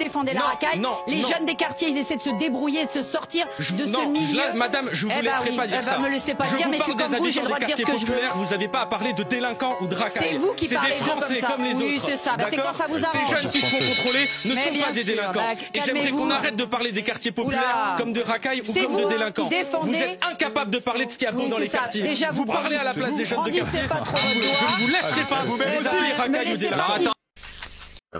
défendez la racaille. Les jeunes des quartiers, ils essaient de se débrouiller, de se sortir de ce milieu. Madame, je vous laisserai pas dire ça. Me laissez pas dire, mais je suis comme vous, j'ai le droit de dire ce que je veux. Vous n'avez pas à parler de délinquants ou de racailles. C'est vous qui parlez des Français comme les autres. Oui, c'est ça. C'est quand ça vous arrange. Ces jeunes qui se font contrôler ne sont pas des délinquants. Et j'aimerais qu'on arrête de parler des quartiers populaires comme de racailles ou comme de délinquants. Vous êtes incapable de parler de ce qu'il y a bon dans les quartiers. Vous parlez à la place des jeunes de quartier. Je ne vous laisserai pas vous-même aussi les racailles ou délinquants.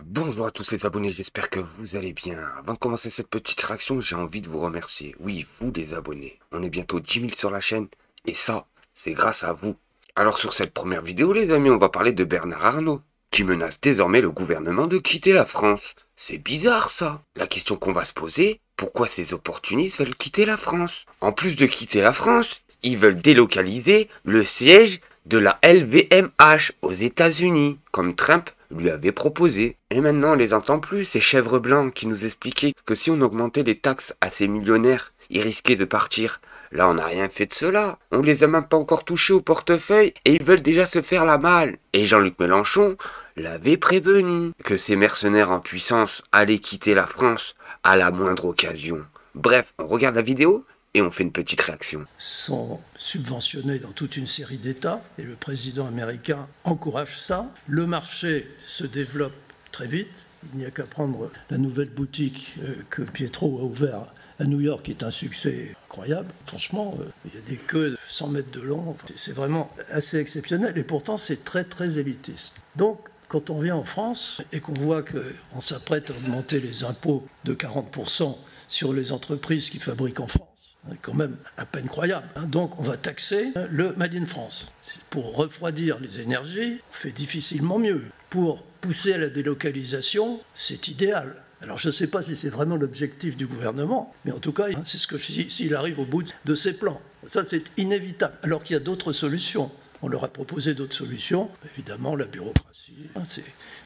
Bonjour à tous les abonnés, j'espère que vous allez bien. Avant de commencer cette petite réaction, j'ai envie de vous remercier. Oui, vous les abonnés. On est bientôt 10 000 sur la chaîne et ça, c'est grâce à vous. Alors sur cette première vidéo les amis, on va parler de Bernard Arnault, qui menace désormais le gouvernement de quitter la France. C'est bizarre ça. La question qu'on va se poser, pourquoi ces opportunistes veulent quitter la France? En plus de quitter la France, ils veulent délocaliser le siège de la LVMH aux États-Unis, comme Trump lui avait proposé. Et maintenant on les entend plus, ces chèvres blancs qui nous expliquaient que si on augmentait les taxes à ces millionnaires, ils risquaient de partir. Là on n'a rien fait de cela, on les a même pas encore touchés au portefeuille et ils veulent déjà se faire la malle. Et Jean-Luc Mélenchon l'avait prévenu que ces mercenaires en puissance allaient quitter la France à la moindre occasion. Bref, on regarde la vidéo et on fait une petite réaction. Sont subventionnés dans toute une série d'États et le président américain encourage ça. Le marché se développe très vite. Il n'y a qu'à prendre la nouvelle boutique que Pietro a ouverte à New York, qui est un succès incroyable. Franchement, il y a des queues de 100 mètres de long. C'est vraiment assez exceptionnel et pourtant c'est très très élitiste. Donc, quand on vient en France et qu'on voit qu'on s'apprête à augmenter les impôts de 40% sur les entreprises qui fabriquent en France, c'est quand même à peine croyable. Donc on va taxer le Made in France. Pour refroidir les énergies, on fait difficilement mieux. Pour pousser à la délocalisation, c'est idéal. Alors je ne sais pas si c'est vraiment l'objectif du gouvernement, mais en tout cas, c'est ce que je dis, s'il arrive au bout de ses plans. Ça, c'est inévitable. Alors qu'il y a d'autres solutions. On leur a proposé d'autres solutions, évidemment la bureaucratie.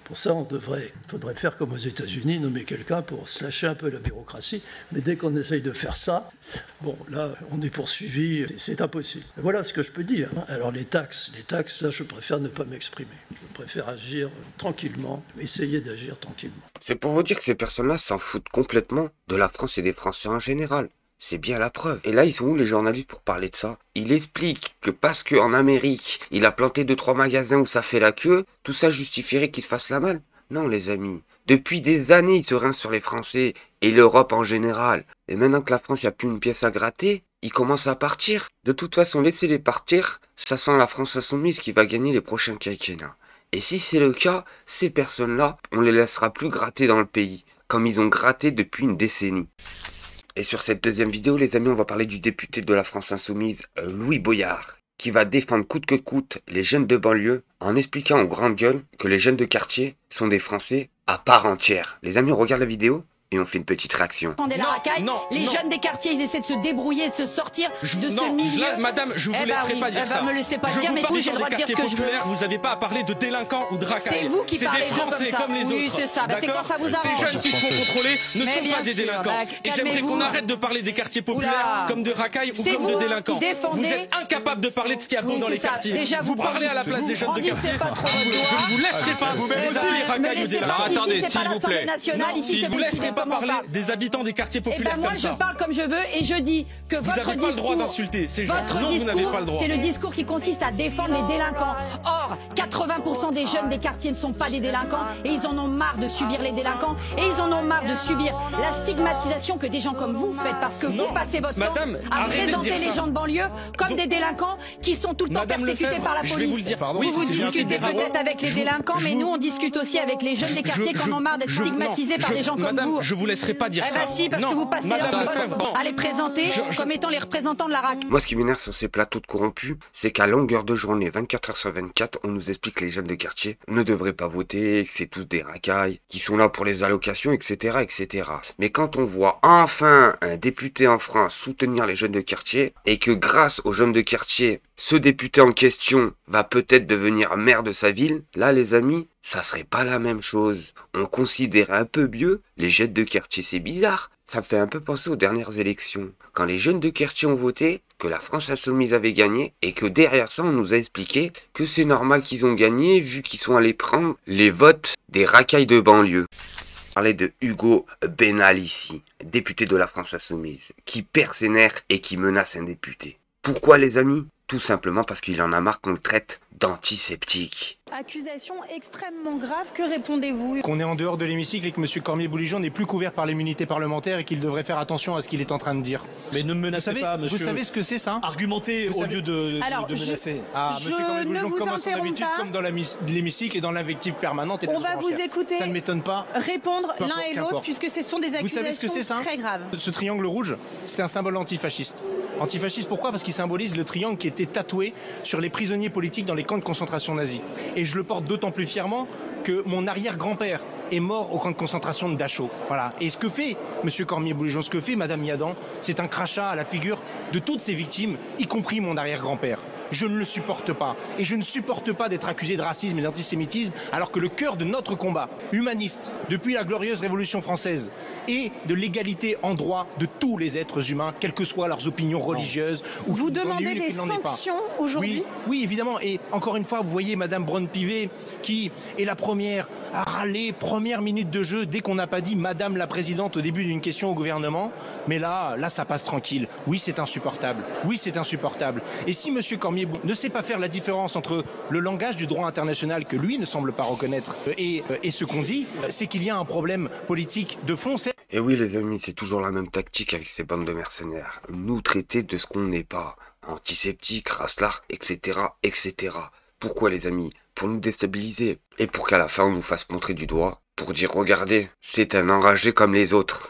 Pour ça, faudrait faire comme aux États-Unis, nommer quelqu'un pour slasher un peu la bureaucratie. Mais dès qu'on essaye de faire ça, bon, là, on est poursuivi, c'est impossible. Voilà ce que je peux dire. Alors les taxes, là, je préfère ne pas m'exprimer. Je préfère agir tranquillement, essayer d'agir tranquillement. C'est pour vous dire que ces personnes-là s'en foutent complètement de la France et des Français en général. C'est bien la preuve. Et là, ils sont où les journalistes pour parler de ça? Il explique que parce qu'en Amérique, il a planté 2-3 magasins où ça fait la queue, tout ça justifierait qu'il se fasse la malle. Non les amis, depuis des années, ils se rincent sur les Français et l'Europe en général. Et maintenant que la France, il n'y a plus une pièce à gratter, ils commencent à partir. De toute façon, laissez-les partir, ça sent la France insoumise qui va gagner les prochains quinquennats. Et si c'est le cas, ces personnes-là, on les laissera plus gratter dans le pays, comme ils ont gratté depuis une décennie. Et sur cette deuxième vidéo, les amis, on va parler du député de la France Insoumise, Louis Boyard, qui va défendre coûte que coûte les jeunes de banlieue en expliquant aux grandes gueules que les jeunes de quartier sont des Français à part entière. Les amis, on regarde la vidéo et on fait une petite réaction. Les jeunes des quartiers, ils essaient de se débrouiller, de se sortir de ce milieu. Madame, je vous laisserai pas dire ça. Me laissez pas dire, mais j'ai le droit de dire ce que je veux. Vous n'avez pas à parler de délinquants ou de racailles. C'est vous qui parlez des Français comme les autres. Oui, c'est ça. C'est quand ça vous arrange. Ces jeunes qui se font contrôler ne sont pas des délinquants. Et j'aimerais qu'on arrête de parler des quartiers populaires comme de racailles ou comme de délinquants. Vous êtes incapable de parler de ce qu'il y a bon dans les quartiers. Vous parlez à la place des jeunes de quartier. Je ne vous laisserai pas vous-même aussi les racailles ou délinquants. Attendez, s'il vous plaît. Je ne vous laisserai pas parler des habitants des quartiers populaires moi, je parle comme je veux et je dis que votre discours... Vous n'avez pas le droit d'insulter ces gens. Non, vous n'avez pas le droit. C'est le discours qui consiste à défendre les délinquants. Or, 80% des jeunes des quartiers ne sont pas des délinquants et ils en ont marre de subir les délinquants et ils en ont marre de subir la stigmatisation que des gens comme vous faites parce que vous passez votre temps à présenter les gens de banlieue comme des délinquants qui sont tout le temps persécutés par la police. Vous discutez peut-être avec les délinquants, mais nous, on discute aussi avec les jeunes des quartiers qui en ont marre d'être stigmatisés par des gens comme vous. Je vous laisserai pas dire ça. Si, parce que vous passez leur temps à les présenter comme étant les représentants de la RAC. Moi, ce qui m'énerve sur ces plateaux de corrompus, c'est qu'à longueur de journée, 24 heures sur 24, on nous explique que les jeunes de quartier ne devraient pas voter, que c'est tous des racailles, qui sont là pour les allocations, etc., etc. Mais quand on voit enfin un député en France soutenir les jeunes de quartier, et que grâce aux jeunes de quartier, ce député en question va peut-être devenir maire de sa ville, là, les amis, ça serait pas la même chose. On considère un peu mieux les jeunes de quartier, c'est bizarre. Ça me fait un peu penser aux dernières élections. Quand les jeunes de quartier ont voté, que la France Insoumise avait gagné, et que derrière ça, on nous a expliqué que c'est normal qu'ils ont gagné, vu qu'ils sont allés prendre les votes des racailles de banlieue. Parler de Hugo Benal ici, député de la France Insoumise, qui perd ses nerfs et qui menace un député. Pourquoi les amis? Tout simplement parce qu'il en a marre qu'on le traite d'antiseptique. Accusation extrêmement grave, que répondez-vous? Qu'on est en dehors de l'hémicycle et que M. Cormier-Bouligeon n'est plus couvert par l'immunité parlementaire et qu'il devrait faire attention à ce qu'il est en train de dire. Mais ne me menacez pas, monsieur. Vous savez ce que c'est ça? Argumenter au lieu de menacer. Ah, M. Cormier-Bouligeon commence son habitude comme dans l'hémicycle et dans l'invective permanente. Et on va vous écouter. Ça ne m'étonne pas. Répondre l'un et l'autre puisque ce sont des accusations très graves. Ce triangle rouge, c'est un symbole antifasciste. Antifasciste pourquoi? Parce qu'il symbolise le triangle qui était tatoué sur les prisonniers politiques dans les camps de concentration nazis. Et je le porte d'autant plus fièrement que mon arrière-grand-père est mort au camp de concentration de Dachau. Voilà. Et ce que fait M. Cormier-Bouligeon, ce que fait Mme Yadan, c'est un crachat à la figure de toutes ces victimes, y compris mon arrière-grand-père. Je ne le supporte pas. Et je ne supporte pas d'être accusé de racisme et d'antisémitisme alors que le cœur de notre combat humaniste, depuis la glorieuse Révolution française, est de l'égalité en droit de tous les êtres humains, quelles que soient leurs opinions religieuses. Vous demandez des sanctions aujourd'hui? Oui, évidemment. Et encore une fois, vous voyez Mme Braun-Pivet qui est la première à râler, première minute de jeu, dès qu'on n'a pas dit Madame la Présidente au début d'une question au gouvernement. Mais là, ça passe tranquille. Oui, c'est insupportable. Oui, c'est insupportable. Et si M. Cormier ne sait pas faire la différence entre le langage du droit international que lui ne semble pas reconnaître et ce qu'on dit, c'est qu'il y a un problème politique de fond. Et oui les amis, c'est toujours la même tactique avec ces bandes de mercenaires. Nous traiter de ce qu'on n'est pas. Antiseptique, racelard, etc., etc. Pourquoi les amis? Pour nous déstabiliser. Et pour qu'à la fin on nous fasse montrer du doigt. Pour dire regardez, c'est un enragé comme les autres.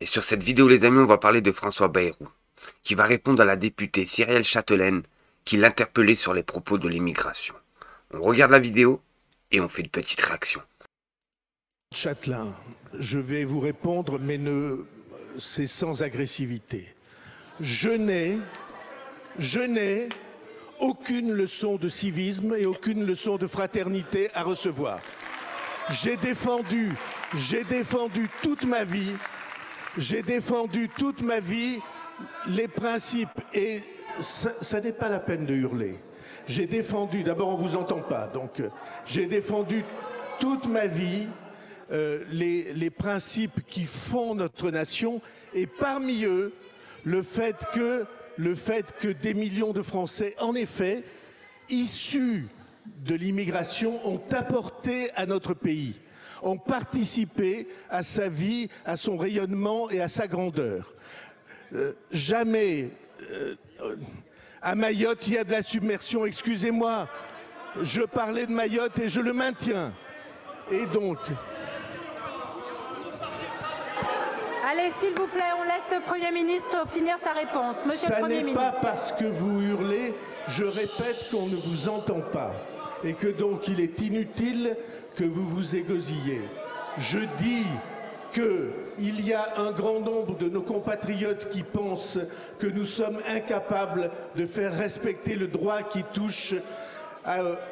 Et sur cette vidéo les amis, on va parler de François Bayrou, qui va répondre à la députée Cyrielle Châtelaine, qui l'interpellait sur les propos de l'immigration. On regarde la vidéo et on fait une petite réaction. Châtelain, je vais vous répondre, mais c'est sans agressivité. Je n'ai aucune leçon de civisme et aucune leçon de fraternité à recevoir. J'ai défendu toute ma vie les principes et ça n'est pas la peine de hurler. J'ai défendu, d'abord on vous entend pas, donc j'ai défendu toute ma vie les principes qui font notre nation et parmi eux le fait que des millions de Français, en effet, issus de l'immigration, ont apporté à notre pays, ont participé à sa vie, à son rayonnement et à sa grandeur. Jamais à Mayotte il y a de la submersion, excusez-moi, je parlais de Mayotte et je le maintiens. Et donc... Allez, s'il vous plaît, on laisse le Premier ministre finir sa réponse. Monsieur le Premier ministre. Ça n'est pas parce que vous hurlez, je répète qu'on ne vous entend pas. Et que donc il est inutile que vous vous égosillez. Je dis qu'il y a un grand nombre de nos compatriotes qui pensent que nous sommes incapables de faire respecter le droit qui touche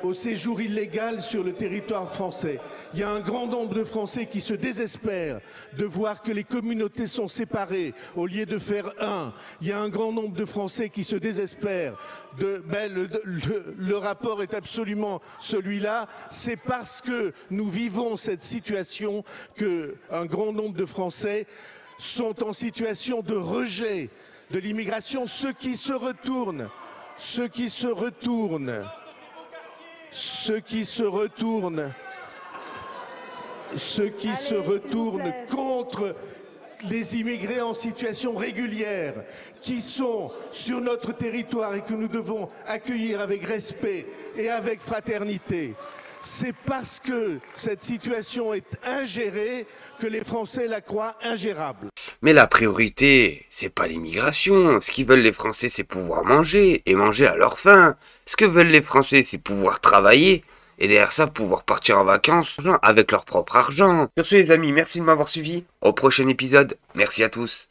au séjour illégal sur le territoire français. Il y a un grand nombre de Français qui se désespèrent de voir que les communautés sont séparées au lieu de faire un. Il y a un grand nombre de Français qui se désespèrent. Le rapport est absolument celui-là. C'est parce que nous vivons cette situation qu'un grand nombre de Français sont en situation de rejet de l'immigration. Ceux qui se retournent contre les immigrés en situation régulière qui sont sur notre territoire et que nous devons accueillir avec respect et avec fraternité. C'est parce que cette situation est ingérée que les Français la croient ingérable. Mais la priorité, c'est pas l'immigration. Ce qu'ils veulent les Français, c'est pouvoir manger, et manger à leur faim. Ce que veulent les Français, c'est pouvoir travailler, et derrière ça, pouvoir partir en vacances avec leur propre argent. Sur ce les amis, merci de m'avoir suivi. Au prochain épisode, merci à tous.